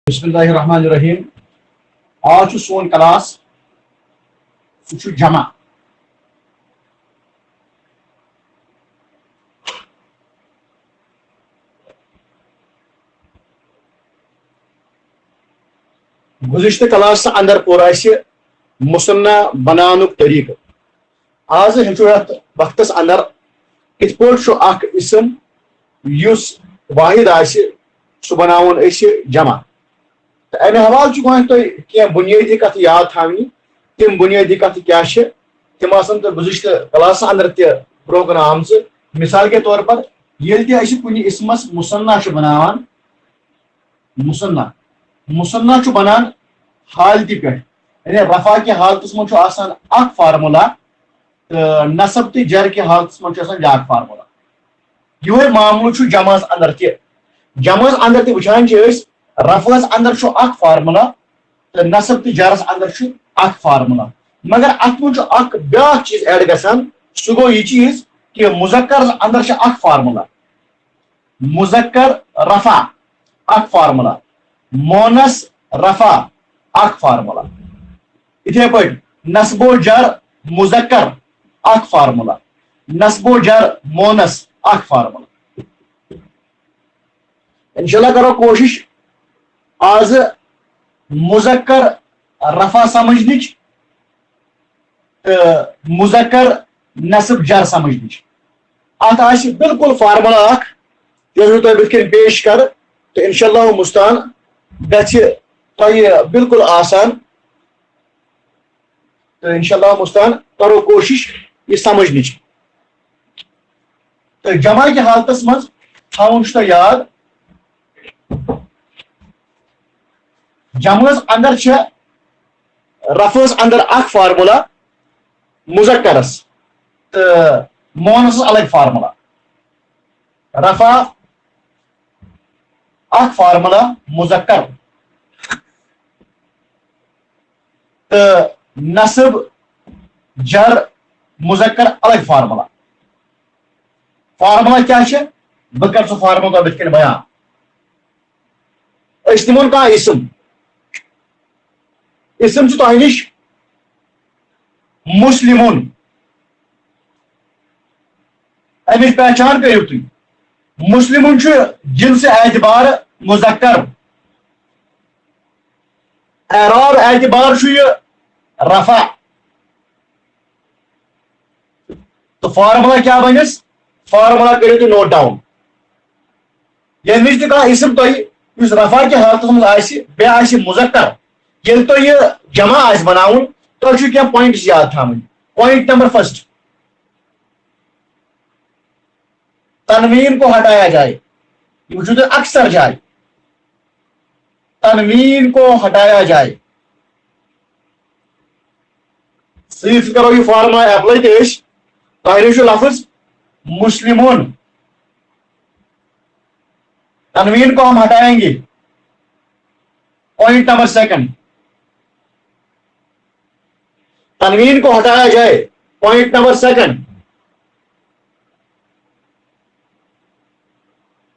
बिस्मिल्लाहिर्रहमानिर्रहीम। आज सोन क्लास जमा। गुज़िश्ता क्लास अंदर कोर मुसन्ना बनानुक तरीक़। आज हेचो यथ वक्तस अंदर कित पॉट इसम युस वाहिद आसि सु बनावन जमा। तो अमे हवाल कह बुनियादी कथ याद थी। तम बुनियादी कथ क्या तम तो गुज़िश्ता क्लास अंदर त्रोकन आम। मिसाल के तौर पर ये कुन इसमस मुसन्ना बनावान मुसन्ना मुसन्ना बनान हालति पे यानी रफा की हालत मं फार्मूला तो नसब तो जर की हालत मं ब्या फार्मूला। ये मामल जमास अंदर जमास अंदर वुचान रफस अंदर फार्मूला तो नसब तो जरस अंदर फार्मूला। मगर अत मं ब्या चीज ऐड गसान सह गो यह चीज कि मुजक्कर अंदर फार्मूला मुजक्कर रफा फार्मूला मोनस रफा फार्मूला। इथे पे नस्बो जर मुजक्कर फार्मूला नस्बो जर मोनस फार्मूला। इंशाल्लाह करो कोशिश आज मुजक्कर रफा समझने मुजक्कर नस्ब जर समझने अत बिल्कुल फार्मूला तुम पेश कर तो इंशाल्लाह मुस्तान बिल्कुल आसान। तो इंशाल्लाह मुस्तान करो कोशिश ये समझने। तो जमा की हालत मज थवन याद जमस अंदर रफस अंदर फार्मूला मुजक्करस तो मोनस अलग फार्मूला रफा फार्मूला मुजक्कर तो नस्ब जर मुजक्कर अलग फार्मूला। फार्मूला क्या बह कर फार्मूला बिल्कुल बयान। निमन कह इसम तह नश मुस्लिमुन अमिच पहचान करू तुम मुस्लिमुन जिन्स एतबार मुजक्कर एराब एतबार रफा। तो फार्मूला क्या बनस फार्मूला करो तुम नोट डाउन। ये इसम तुम रफा की हालत मं मुजक्कर ये तो ये जमा बनाउन तो क्या पॉइंट याद थवन। पॉइंट नंबर फर्स्ट तनवीन को हटाया जाए। ये अक्सर जाए तनवीन को हटाया जाए। सीध करो ये फार्मूला एप्लाई पेश तो लफ्ज मुस्लिमुन तनवीन को हम हटाएंगे। पॉइंट नंबर सेकंड तनवीन को हटाया जाए। पॉइंट नंबर सेकंड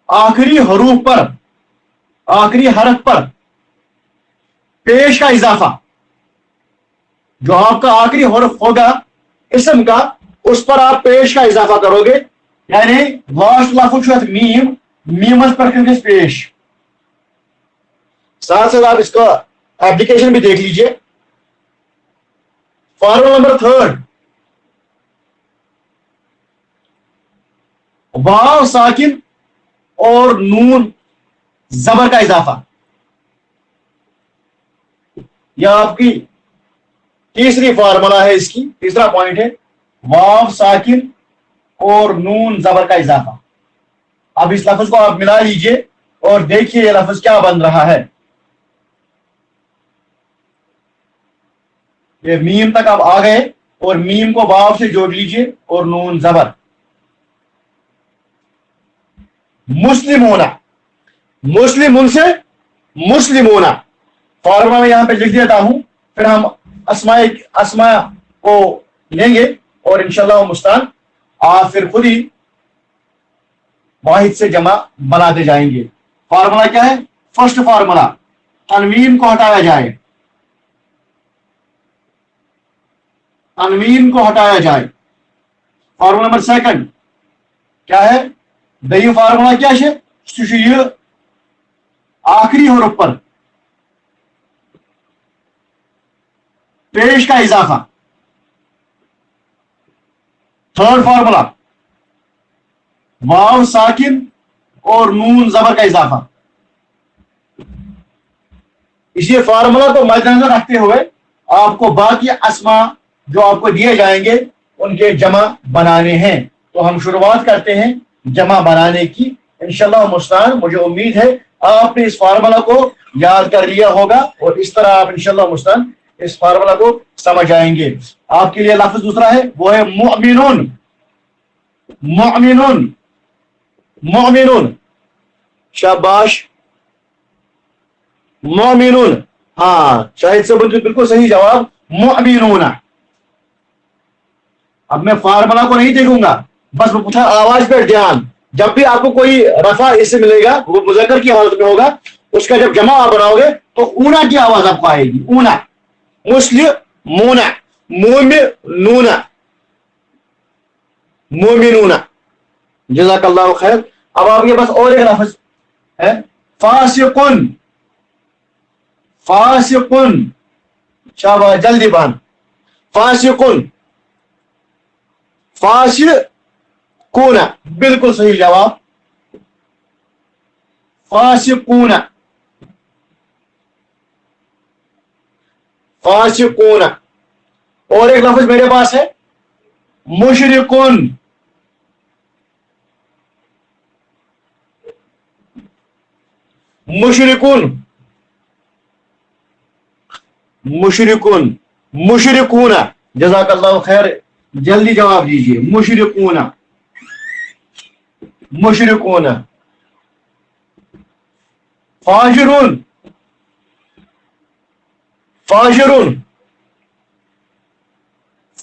आखिरी हरूफ पर आखिरी हरफ पर पेश का इजाफा जो आपका आखिरी हरफ होगा इसम का उस पर आप पेश का इजाफा करोगे। यानी लास्ट लफ्ज मीम मीमस पर पेश। साथ साथ आप इसका एप्लीकेशन भी देख लीजिए। फार्मूला नंबर थर्ड वाव साकिन और नून जबर का इजाफा। यह आपकी तीसरी फार्मूला है। इसकी तीसरा पॉइंट है वाव साकिन और नून जबर का इजाफा। अब इस लफ्ज को आप मिला लीजिए और देखिए यह लफ्ज क्या बन रहा है। ये मीम तक आप आ गए और मीम को वाव से जोड़ लीजिए और नून जबर मुस्लिमोना मुस्लिमुन से मुस्लिमोना। फॉर्मूला में यहां पे लिख देता हूं फिर हम अस्मा को लेंगे और इंशाल्लाह मुस्तान आप फिर खुद ही वाहिद से जमा बनाते जाएंगे। फार्मूला क्या है? फर्स्ट फार्मूला तनवीन को हटाया जाए, तनवीन को हटाया जाए। फार्मूला नंबर सेकंड क्या है? दही फार्मूला क्या है? ये आखिरी हरफ पर पेश का इजाफा। थर्ड फार्मूला वाव साकिन और नून जबर का इजाफा। इसी फार्मूला को मद्देनजर रखते हुए आपको बाकी अस्मा जो आपको दिए जाएंगे उनके जमा बनाने हैं। तो हम शुरुआत करते हैं जमा बनाने की इंशाल्लाह मुस्तान। मुझे उम्मीद है आपने इस फार्मूला को याद कर लिया होगा और इस तरह आप इंशाल्लाह मुस्तान इस फार्मूला को समझ आएंगे। आपके लिए लफ्ज दूसरा है, वो है मुअमिनुन। मुअमिनुन, मुअमिनुन, शाबाश, मुअमिनुन। हाँ, शाहिद से बिल्कुल सही जवाब, मुअमिनुना। अब मैं फार्मूला को नहीं देखूंगा, बस वो पूछा आवाज पर ध्यान। जब भी आपको कोई रफा इससे मिलेगा वो मुज़क्कर की हालत में होगा, उसका जब जमा आप बनाओगे तो ऊना की आवाज आपको आएगी। ऊना, मुस्लिमूना, मुमिनूना, मुमिनूना। जज़ाकल्लाहु खैर। अब आपके पास और एक लफ्ज है, फासिकुन। फासिकुन, शाबाश, जल्दी बान। फासिकुन, फासिकूना, बिल्कुल सही जवाब, फासिकूना, फासिकूना। और एक लफ्ज मेरे पास है, मुशरिकुन। मुशरिकुन, मुशरिकुन, मुशरिकूना। जज़ाकल्लाहु खैर, जल्दी जवाब दीजिए। मुशरिकूना, मुशरिकूना। फाजिरुन, फाजिरुन,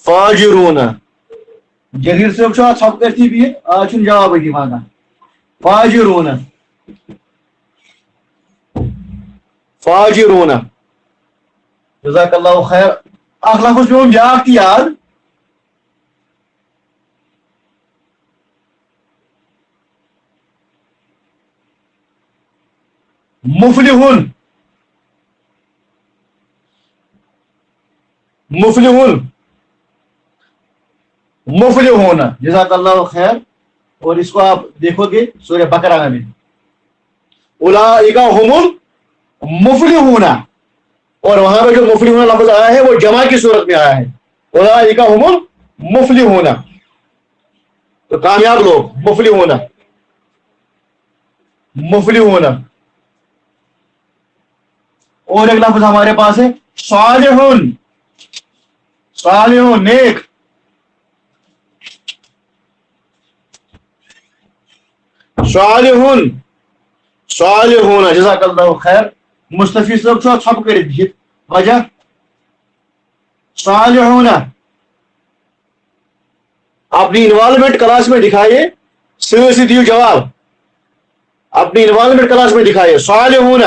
फाजिरूना। जहीर से सब करती भी है, आज जवाब है दिमागा। फाजिरूना, फाजिरूना। जज़ाकल्लाहु खैर। अगला कुछ लोग याद की याद, मुफलिहुन, मुफलिहुन, मुफलिहुन। जज़ाकल्लाहु खैर। और इसको आप देखोगे सूरह बकरा में, उलाइका हुमुल मुफलिहुना, और वहां पे जो मुफलिहुना लफ्ज आया है वो जमा की सूरत में आया है, उलाइका हुमुल मुफलिहुना, तो कामयाब लोग, मुफलिहुना, मुफलिहुना। और एक लफ्ज हमारे पास है, सालिहुन। सालिहुन, नेक। सालिहुन, सालिहुन। जज़ाकल्लाहु खैर। मुस्तफी साहब छप कर दीजिए वजह। सालिहुन, अपनी इन्वॉल्वमेंट क्लास में दिखाइए, सीधे सीधे जवाब अपनी इन्वॉल्वमेंट क्लास में दिखाइए। सालिहुन,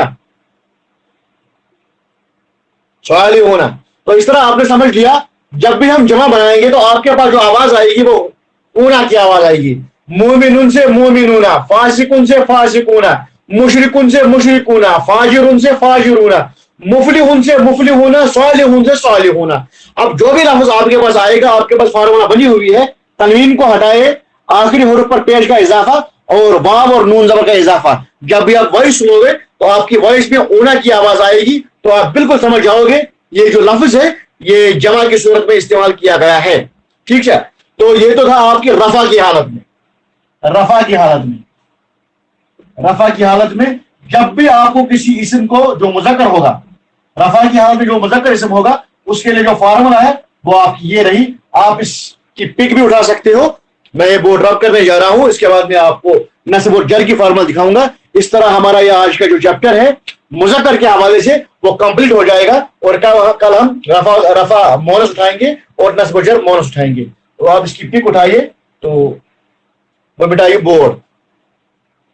सालिहुन। तो इस तरह आपने समझ लिया, जब भी हम जमा बनाएंगे तो आपके पास जो आवाज आएगी वो ऊना की आवाज आएगी। मोमिनुन से मोमिनूना, फासिकुन से फासिकूना, मुशरिकुन से मुशरिकूना, फाजिरुन से फाजिरूना, मुफलिहुन से मुफलिहुना, सालिहुन से सालिहुना। अब जो भी लफ्ज आपके पास आएगा, आपके पास फार्मूला बनी हुई है, तनवीन को हटाए, आखिरी हुरूफ पर पेश का इजाफा और वाव और नून जबर का इजाफा। जब भी आप वॉइस सुनोगे तो आपकी वॉइस में ऊना की आवाज आएगी, तो आप बिल्कुल समझ जाओगे ये जो लफ्ज है ये जमा की सूरत में इस्तेमाल किया गया है। ठीक है, तो ये तो था आपकी रफा की हालत में। रफा की हालत में, रफा की हालत में जब भी आपको किसी इस्म को जो मुज़क्कर होगा, रफा की हालत में जो मुज़क्कर इस्म होगा, उसके लिए जो फार्मूला है वो आपकी ये रही। आप इसकी पिक भी उठा सकते हो। मैं ये बोर्ड ड्रॉप करने जा रहा हूं, इसके बाद मैं आपको नस्ब और जर की फार्मूला दिखाऊंगा। इस तरह हमारा ये आज का जो चैप्टर है मुज़क्कर के हवाले से वो कंप्लीट हो जाएगा, और कल हम रफा मोनस उठाएंगे और नस्ब और जर मोनस उठाएंगे। तो आप इसकी पिक उठाइए, तो वो बिठाइए बोर्ड।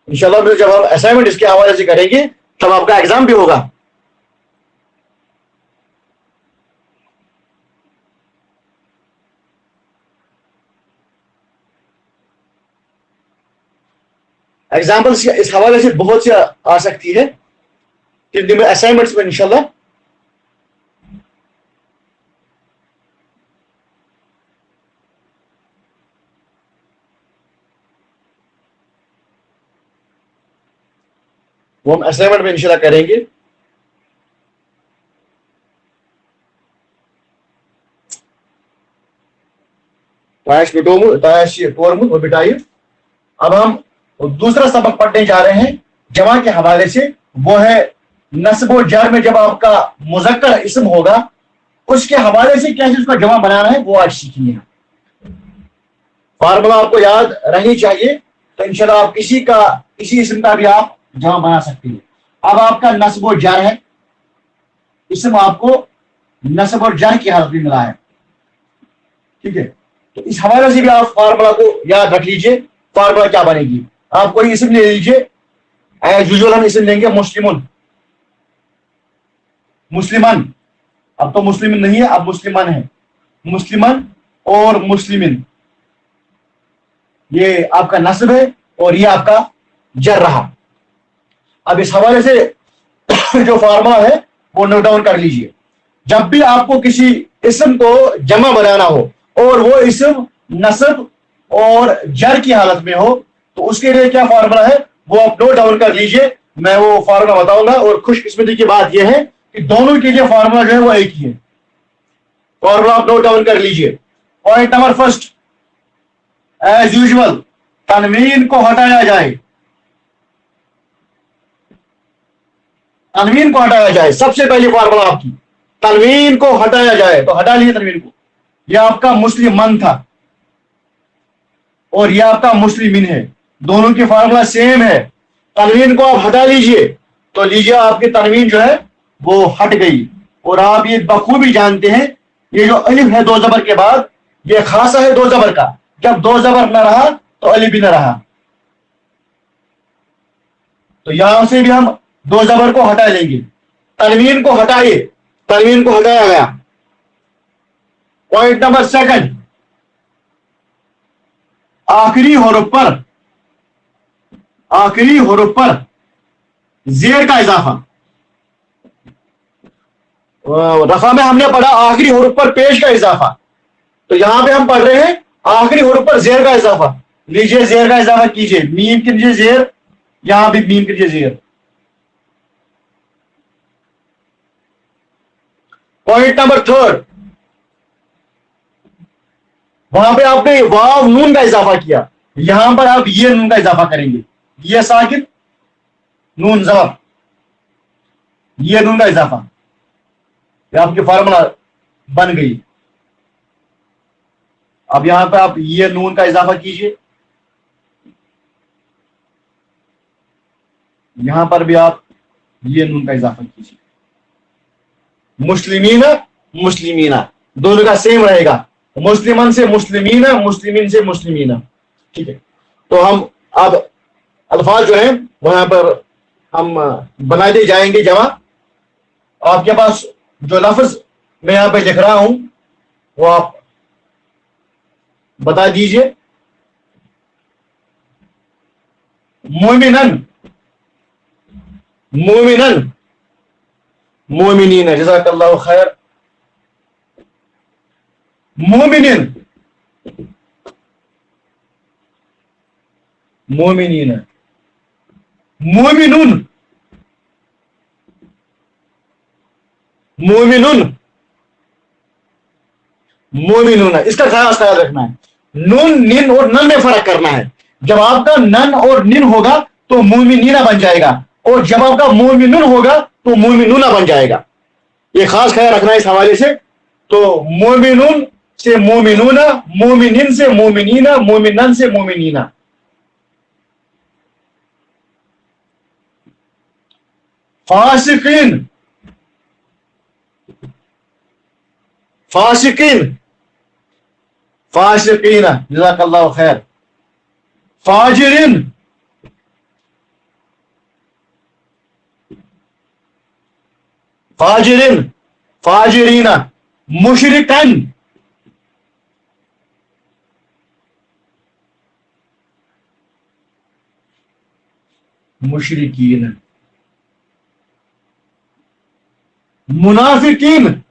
इंशाल्लाह जब हम असाइनमेंट इसके हवाले से करेंगे तब आपका एग्जाम भी होगा। एग्जाम्पल्स इस हवाले से बहुत सी आ सकती है कि असाइनमेंट्स में इंशाल्लाह वो हम असाइनमेंट में इंशाल्लाह करेंगे। वो बिटाइए। अब हम दूसरा सबक पढ़ने जा रहे हैं जमा के हवाले से, वो है नस्ब और जर में जब आपका मुज़क्कर इस्म होगा उसके हवाले से कैसे उसका जमा बनाना है वो आज सीखिए। फार्मूला आपको याद रहनी चाहिए, तो इंशाल्लाह आप किसी इस्म का भी आप जमा बना सकते हैं। अब आपका नस्ब और जर है, इस्म आपको नस्ब और जर की हालत में मिला है, ठीक है। तो इस हवाले से भी आप फार्मूला को याद रख लीजिए। फार्मूला क्या बनेगी, आप कोई इस्म ले लीजिए, एज यूजुअल हम इस्म लेंगे मुस्लिमुन, मुस्लिमन। अब तो मुस्लिम नहीं है, अब मुस्लिमन है, मुस्लिमन और मुस्लिमिन, ये आपका नस्ब है और ये आपका जर रहा। अब इस हवाले से जो फार्मूला है वो नोट डाउन कर लीजिए। जब भी आपको किसी इस्म को जमा बनाना हो और वो इस्म नस्ब और जर की हालत में हो, तो उसके लिए क्या फार्मूला है वो आप नोट डाउन कर लीजिए। मैं वो फार्मूला बताऊंगा, और खुशकिस्मती की बात यह है कि दोनों के लिए फार्मूला जो है वो एक ही है। फार्मूला आप नोट डाउन कर लीजिए। Point number first, as usual तनवीन को हटाया जाए, तनवीन को हटाया जाए। सबसे पहली फार्मूला आपकी, तनवीन को हटाया जाए, तो हटा लीजिए तनवीन को। यह आपका मुस्लिमन था और यह आपका मुस्लिमिन है, दोनों की फार्मूला सेम है। तनवीन को आप हटा लीजिए, तो लीजिए आपकी तनवीन जो है वो हट गई। और आप ये बखूबी जानते हैं, ये जो अलिफ है दो जबर के बाद, ये खासा है दो जबर का। जब दो जबर न रहा तो अलिफ भी न रहा, तो यहां से भी हम दो जबर को हटा लेंगे। तनवीन को हटाइए, तनवीन को हटाया गया। पॉइंट नंबर सेकंड, आखिरी हुरूफ पर, आखिरी हुरूफ पर जेर का इजाफा। रफा में हमने पढ़ा आखिरी हुरूफ पर पेश का इजाफा, तो यहां पे हम पढ़ रहे हैं आखिरी हुरूफ पर जेर का इजाफा। लीजिए जेर का इजाफा कीजिए, मीम के नीचे जेर, यहां भी मीम के नीचे जेर। पॉइंट नंबर थर्ड, वहां पे आपने वाव नून का इजाफा किया, यहां पर आप ये नून का इजाफा करेंगे। ये साकिन नून जबर, ये नून का इजाफा, ये आपकी फार्मूला बन गई। अब यहां पर आप ये नून का इजाफा कीजिए, यहां पर भी आप ये नून का इजाफा कीजिए। मुस्लिमीना मुस्लिमीना दोनों का सेम रहेगा, मुस्लिमन से मुस्लिमीना, मुस्लिमीन से मुस्लिमीना, ठीक है। तो हम अब अल्फाज जो है वहां पर हम बनाते जाएंगे जमा। आपके पास जो लफ्ज मैं यहां पे लिख रहा हूं वो आप बता दीजिए। मोमिनन, मोमिनन, मोमिनीन, जज़ाकल्लाहु खैर। मोमिनिन, मोमिनीन, मोमिनुन, मोमिनुन, मोमिनुन। इसका खास ख्याल रखना है, नून निन और नन में फर्क करना है। जब आपका नन और निन होगा तो मोमिनीना बन जाएगा, और जब आपका मोमिनुन होगा तो मोमिनुना बन जाएगा। ये खास ख्याल रखना है इस हवाले से। तो मोमिनुन से मोमिनुना, मोमिनिन से मोमिनीना, मोमिनन से मोमिनीना। फासिकिन, फासिकिन, फासिकीना, जज़ाकल्लाहु खैर। फाजिरिन, फाजिरिन, फाजिरीना। मुशरिकन, मुशरिकीन, मुनाफिकीन,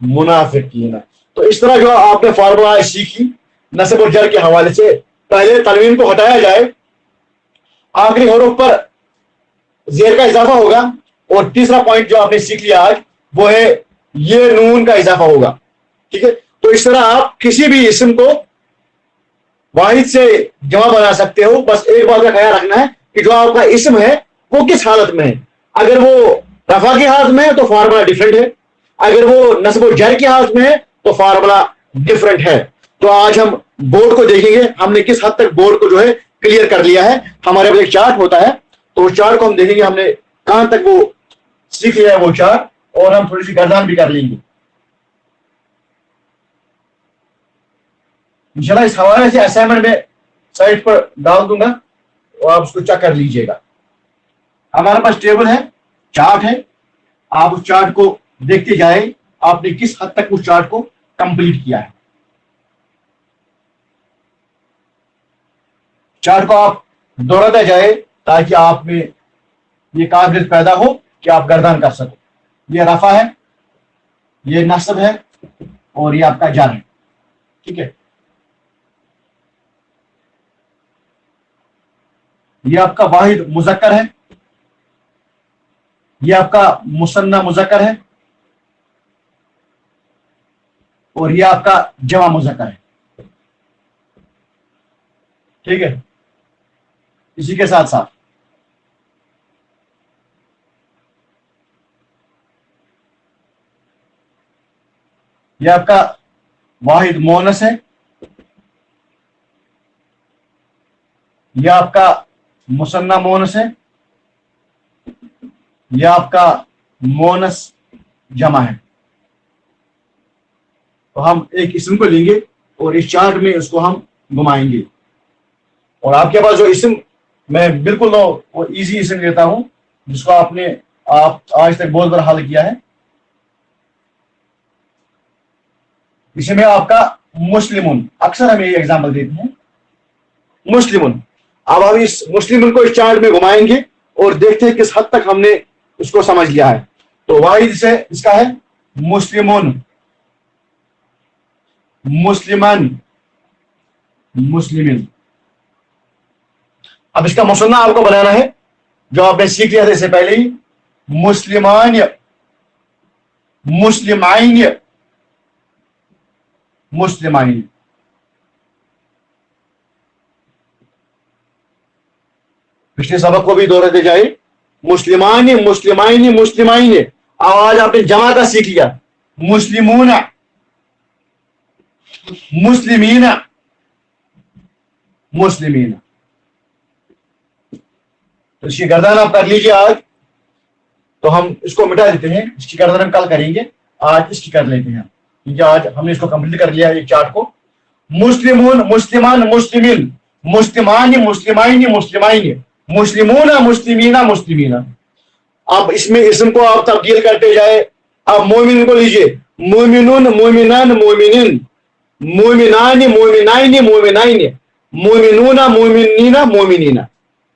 मुनाफिकीन। तो इस तरह जो आपने फार्मूला सीखी नस्ब और जर के हवाले से, पहले तनवीन को हटाया जाए, आखिरी हरूफ पर जेर का इजाफा होगा, और तीसरा पॉइंट जो आपने सीख लिया आज वो है ये नून का इजाफा होगा। ठीक है, तो इस तरह आप किसी भी इस्म को वाहिद से जमा बना सकते हो। बस एक बात का ख्याल रखना है कि जो आपका इस्म है वो किस हालत में है। अगर वो रफा की हालत में है तो फार्मूला डिफरेंट है, अगर वो नस्ब और जर की हालत में है तो फार्मूला डिफरेंट है। तो आज हम बोर्ड को देखेंगे, हमने किस हद तक बोर्ड को जो है क्लियर कर लिया है। हमारे पास एक चार्ट होता है, तो उस चार्ट को हम देखेंगे हमने कहां तक वो सीख लिया है वो चार्ट, और हम थोड़ी सी गर्दान भी कर लेंगे इंशाल्लाह। इस हवाले से असाइनमेंट में साइट पर डाल दूंगा और आप उसको चेक कर लीजिएगा। हमारे पास टेबल है, चार्ट है, आप उस चार्ट को देखते जाए आपने किस हद तक उस चार्ट को कंप्लीट किया है। चार्ट को आप दोहराते जाए ताकि आप में ये काबिलियत पैदा हो कि आप गर्दान कर सको। ये रफा है, ये नस्ब है, और ये आपका जर है। ठीक है, ये आपका वाहिद मुज़क्कर है, ये आपका मुसन्ना मुज़क्कर है, और ये आपका जमा मुज़क्कर है। ठीक है, इसी के साथ साथ ये आपका वाहिद मोनस है, ये आपका मुसन्ना मोनस है, ये आपका मोनस जमा है। तो हम एक इस्म को लेंगे और इस चार्ट में उसको हम घुमाएंगे, और आपके पास जो इस्म, मैं बिल्कुल वो इजी इस्म लेता हूं जिसको आप आज तक बहुत बार हल किया है। इसमें आपका मुस्लिमुन, अक्सर हम ये एग्जाम्पल देते हैं मुस्लिमुन। अब हम इस मुस्लिमुन को इस चार्ट में घुमाएंगे और देखते हैं किस हद तक हमने उसको समझ लिया है। तो वाहिद से इसका है मुस्लिमुन, मुस्लिमन, मुस्लिमिन। अब इसका मुसन्ना आपको बनाना है, जो आपने सीख लिया था इससे पहले ही, मुस्लिमान, मुस्लिमाइन, मुस्लिमाइन। पिछले सबक को भी दोहराते जाए, मुस्लिमान, मुस्लिमाइन, मुस्लिमाइन। आज आपने जमा का सीख लिया, मुस्लिमूना, मुस्लिमीना, मुस्लिमीना। तो इसकी गर्दन आप कर लीजिए आज। तो हम इसको मिटा देते हैं, इसकी गर्दन हम कल करेंगे, आज इसकी कर लेते हैं, क्योंकि आज हमने इसको कंप्लीट कर लिया एक चार्ट को। मुस्लिमून, मुस्लिमान, मुस्लिमीन, मुस्लिमान, मुस्लिमाइन, मुस्लिमाइन, मुस्लिमूना, मुस्लिमीना, मुस्लिमीना। अब इसमें इस्म को आप तब्दील करते जाए। अब मोमिन को लीजिए, मोमिनुन, मोमिनान, मोमिनिन, मोमिनान, मोमिनाइन, मोमिनाइन, मोमिनूना, मोमिनीना, मोमिनीना।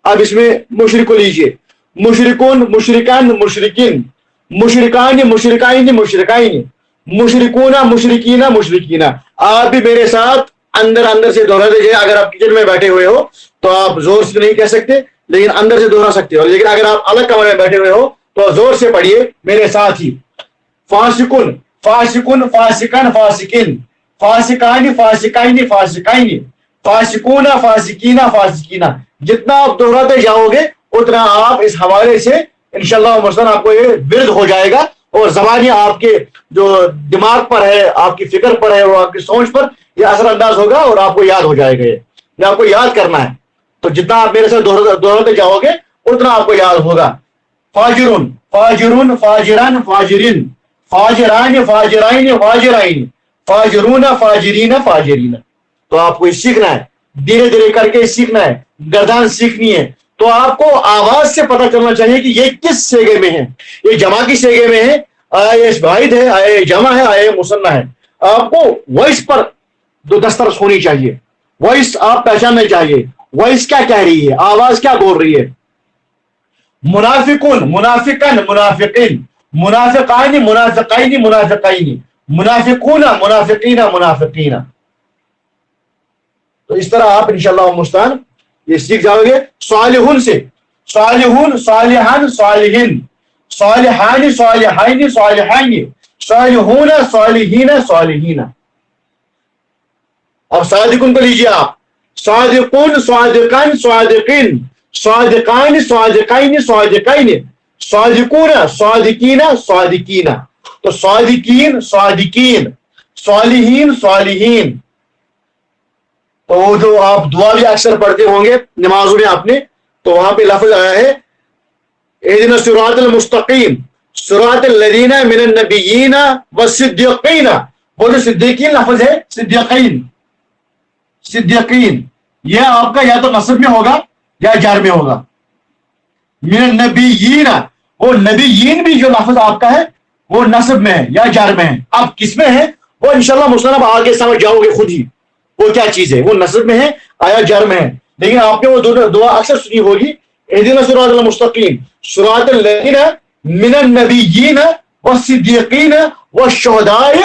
अब इसमें मुशरिक को लीजिए, मुशरिकुन, मुशरिकान, मुशरिकिन, मुशरिकान, मुशरिकाइन, मुशरिकाइन, मुशरिकूना, मुशरिकीना, मुशरिकीना। आप भी मेरे साथ अंदर अंदर से दोहराते जाइए। अगर आप किचन में बैठे हुए हो तो आप जोर से नहीं कह सकते, लेकिन अंदर से दोहरा सकते हो। लेकिन अगर आप अलग कमरे में बैठे हुए हो तो जोर से पढ़िए मेरे साथ ही। फासिकुन, फासिकुन, फासिकन, फासिकिन, फासिकानी, फासिकाइन, फासिकाइन, फासिकूना, फासिकीना, फासिकीना। जितना आप दोहराते जाओगे उतना आप इस हवाले से इंशाअल्लाह मसलन आपको ये विरद हो जाएगा, और ज़बानी आपके जो दिमाग पर है, आपकी फिक्र पर है, और आपकी सोच पर यह असर अंदाज होगा और आपको याद हो जाएगा। ये आपको याद करना है, तो जितना आप मेरे साथ दोहराते जाओगे उतना आपको याद होगा। फाजिरुन, फाजिरुन, फाजिरान, फाजिरिन, फाजिरान, फाजिराइन, फाजिराइन, फाजिरूना, फाजिरीना, फाजिरीना। तो आपको सीखना है, धीरे धीरे करके सीखना है, गर्दान सीखनी है। तो आपको आवाज से पता चलना चाहिए कि ये किस सेगे में है। ये जमा की सेगे में है, आया ये वाहिद है, आया ये जमा है, आया ये मुसन्ना है। आपको वॉइस पर दस्तरस होनी चाहिए, वॉइस आप पहचानना चाहिए, वॉइस क्या कह रही है, आवाज क्या बोल रही है। मुनाफिकुन, मुनाफिकन, मुनाफिकिन, मुनाफिकानी, मुनाफिकाइनी, मुनाफिकाइनी, मुनाफिकूना, मुनाफिकीना, मुनाफिकीना। तो इस तरह आप इंशाअल्लाह मुस्तान ये सीख जाओगे। सालिहुन से सालिहुन, सालिहान, सालिहिन, सालिहानी, सालिहाइनी, सालिहाइनी, सालिहूना, सालिहीना, सालिहीना। अब सादिकुन को लीजिए आप, सादिकुन, सादिकान, सादिकिन, सादिकान, सादिकाइन, सादिकाइन, सादिकुना, सादिकीना, सादिकीना। तो सादिकीन, सादिकीन, सालिहीन, सालिहीन। तो जो आप दुआ भी अक्सर पढ़ते होंगे नमाजों में आपने, तो वहां पे लफ्ज आया है इहदिना सिरातल मुस्तकीम सिरातल लदीना मिनन नबिय्यीना वसिद्दीकीना। वो जो सिद्दीकीन लफ्ज है, सिद्दीकीन, सिद्दीकीन, यह आपका या तो नस्ब में होगा या जार में होगा। मिनन नबिय्यीना, वो नबिय्यीन भी जो लफ्ज आपका है वो नस्ब में है या जार में है। अब किस में है वो इंशाल्लाह मुस्लिम आगे समझ जाओगे खुद ही वो क्या चीज है, वो नस्ब में है या जार में है। लेकिन आपने वो दुआ अक्सर सुनी होगी, इहदिना सिरातल मुस्तकीम सिरातल लदीना मिनन नबिय्यीना वसिद्दीकीना वशुहदाए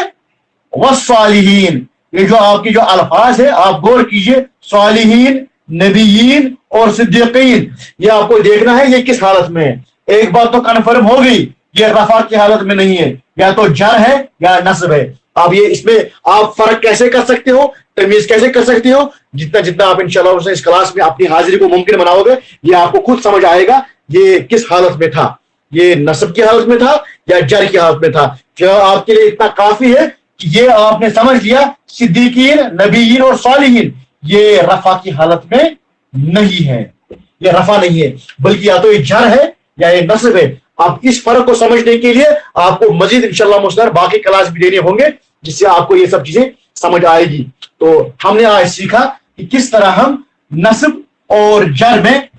वस्सालिहीन। ये जो आपकी जो अल्फाज है आप गौर कीजिए, सालिहीन, नबीयीन और सिद्दीकीन, ये आपको देखना है ये किस हालत में है। एक बात तो कन्फर्म हो गई, ये रफा की हालत में नहीं है, या तो जर है या नस्ब है। अब ये इसमें आप फर्क कैसे कर सकते हो, तमीज कैसे कर सकते हो, जितना जितना आप इंशाल्लाह इस क्लास में अपनी हाजिरी को मुमकिन बनाओगे ये आपको खुद समझ आएगा ये किस हालत में था, ये नस्ब की हालत में था या जर की हालत में था। फिर आपके लिए इतना काफी है कि ये आपने समझ लिया सिद्दीकीन, नबीयीन और सालिहीन ये रफा की हालत में नहीं है, ये रफा नहीं है, बल्कि या तो ये जर है या ये नस्ब है। आप इस फर्क को समझने के लिए आपको मजीद इंशाल्लाह मुस्तान बाकी क्लास भी देने होंगे जिससे आपको ये सब चीजें समझ आएगी। तो हमने आज सीखा कि किस तरह हम नस्ब और जर में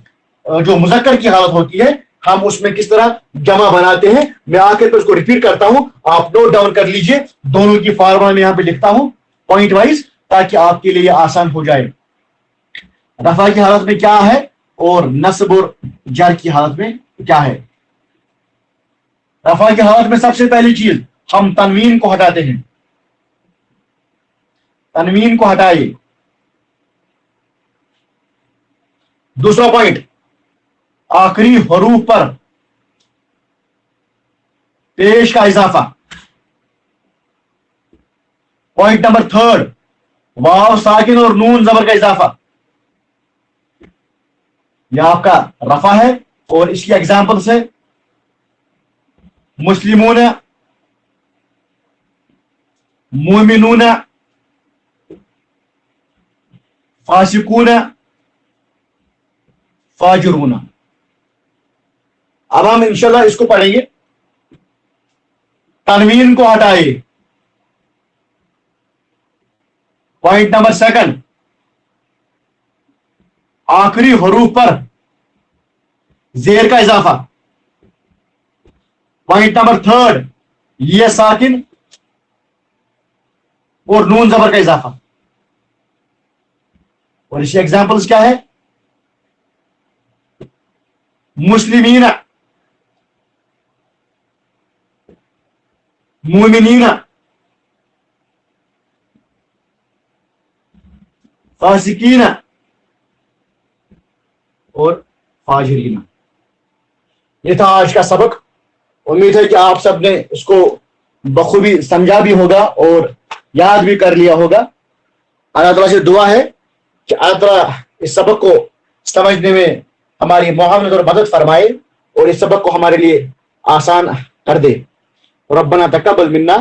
जो मुज़क्कर की हालत होती है हम उसमें किस तरह जमा बनाते हैं। मैं आखिर पर उसको रिपीट करता हूं, आप नोट डाउन कर लीजिए, दोनों की फार्मूला में यहां पे लिखता हूं पॉइंट वाइज ताकि आपके लिए आसान हो जाए। रफा की हालत में क्या है और नस्ब और जर की हालत में क्या है। रफा की हालत में सबसे पहली चीज हम तनवीन को हटाते हैं, तनवीन को हटाइए। दूसरा पॉइंट, आखिरी हरूफ पर पेश का इजाफा। पॉइंट नंबर थर्ड, वाव साकिन और नून जबर का इजाफा। यह आपका रफा है और इसकी एग्जाम्पल्स है मुस्लिमून, मुमिनून, फासिकून, फाजिरून। अब हम इंशाल्लाह इसको पढ़ेंगे। तनवीन को हटाइए। पॉइंट नंबर सेकंड, आखिरी हरूफ पर जेर का इजाफा। पॉइंट नंबर थर्ड, ये साकिन और नून जबर का इजाफा। और इसके एग्जाम्पल्स क्या है, मुस्लिमीना, मुमिनीना, फासिकीना और फाजिरीना। ये था आज का सबक। उम्मीद है कि आप सबने इसको बखूबी समझा भी होगा और याद भी कर लिया होगा। अल्लाह ताला से दुआ है कि अल्लाह ताला इस सबक को समझने में हमारी मुआवनत और मदद फरमाए और इस सबक को हमारे लिए आसान कर दे। रब्बना तक़ब्बल मिन्ना